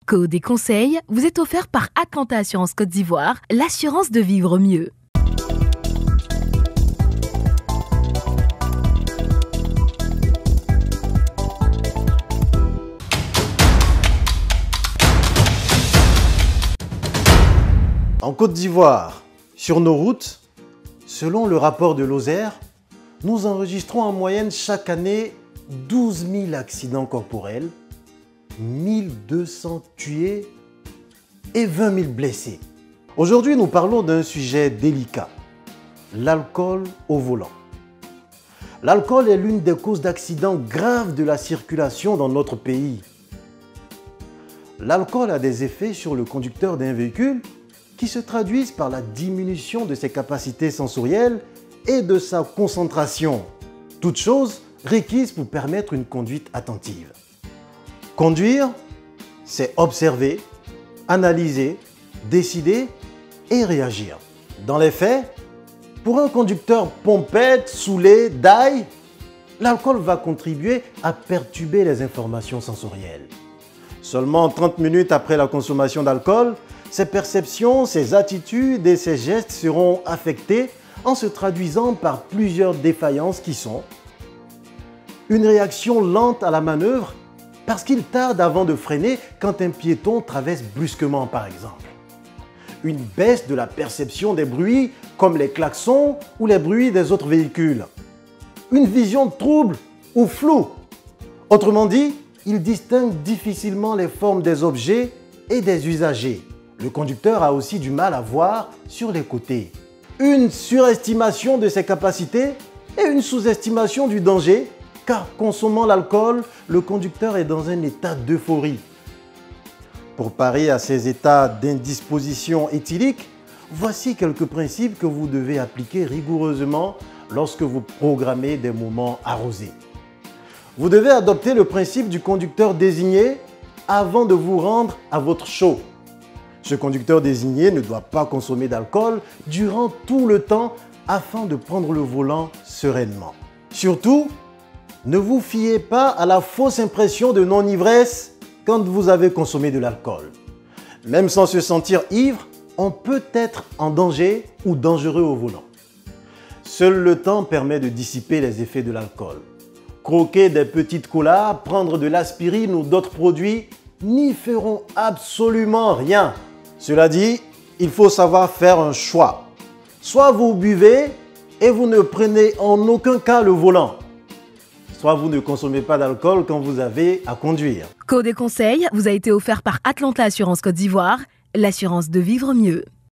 Code et conseils vous est offert par Atlanta Assurance Côte d'Ivoire, l'assurance de vivre mieux. En Côte d'Ivoire, sur nos routes, selon le rapport de Lozère, nous enregistrons en moyenne chaque année 12 000 accidents corporels, 1200 tués et 20 000 blessés. Aujourd'hui, nous parlons d'un sujet délicat, l'alcool au volant. L'alcool est l'une des causes d'accidents graves de la circulation dans notre pays. L'alcool a des effets sur le conducteur d'un véhicule qui se traduisent par la diminution de ses capacités sensorielles et de sa concentration. Toutes choses requises pour permettre une conduite attentive. Conduire, c'est observer, analyser, décider et réagir. Dans les faits, pour un conducteur pompette, saoulé, d'ail, l'alcool va contribuer à perturber les informations sensorielles. Seulement 30 minutes après la consommation d'alcool, ses perceptions, ses attitudes et ses gestes seront affectés en se traduisant par plusieurs défaillances qui sont une réaction lente à la manœuvre parce qu'il tarde avant de freiner quand un piéton traverse brusquement par exemple. Une baisse de la perception des bruits comme les klaxons ou les bruits des autres véhicules. Une vision trouble ou floue. Autrement dit, il distingue difficilement les formes des objets et des usagers. Le conducteur a aussi du mal à voir sur les côtés. Une surestimation de ses capacités et une sous-estimation du danger, car consommant l'alcool, le conducteur est dans un état d'euphorie. Pour parer à ces états d'indisposition éthylique, voici quelques principes que vous devez appliquer rigoureusement lorsque vous programmez des moments arrosés. Vous devez adopter le principe du conducteur désigné avant de vous rendre à votre show. Ce conducteur désigné ne doit pas consommer d'alcool durant tout le temps afin de prendre le volant sereinement. Surtout, ne vous fiez pas à la fausse impression de non-ivresse quand vous avez consommé de l'alcool. Même sans se sentir ivre, on peut être en danger ou dangereux au volant. Seul le temps permet de dissiper les effets de l'alcool. Croquer des petites colas, prendre de l'aspirine ou d'autres produits n'y feront absolument rien. Cela dit, il faut savoir faire un choix. Soit vous buvez et vous ne prenez en aucun cas le volant. Soit vous ne consommez pas d'alcool quand vous avez à conduire. Code et conseils vous a été offert par Atlanta Assurance Côte d'Ivoire, l'assurance de vivre mieux.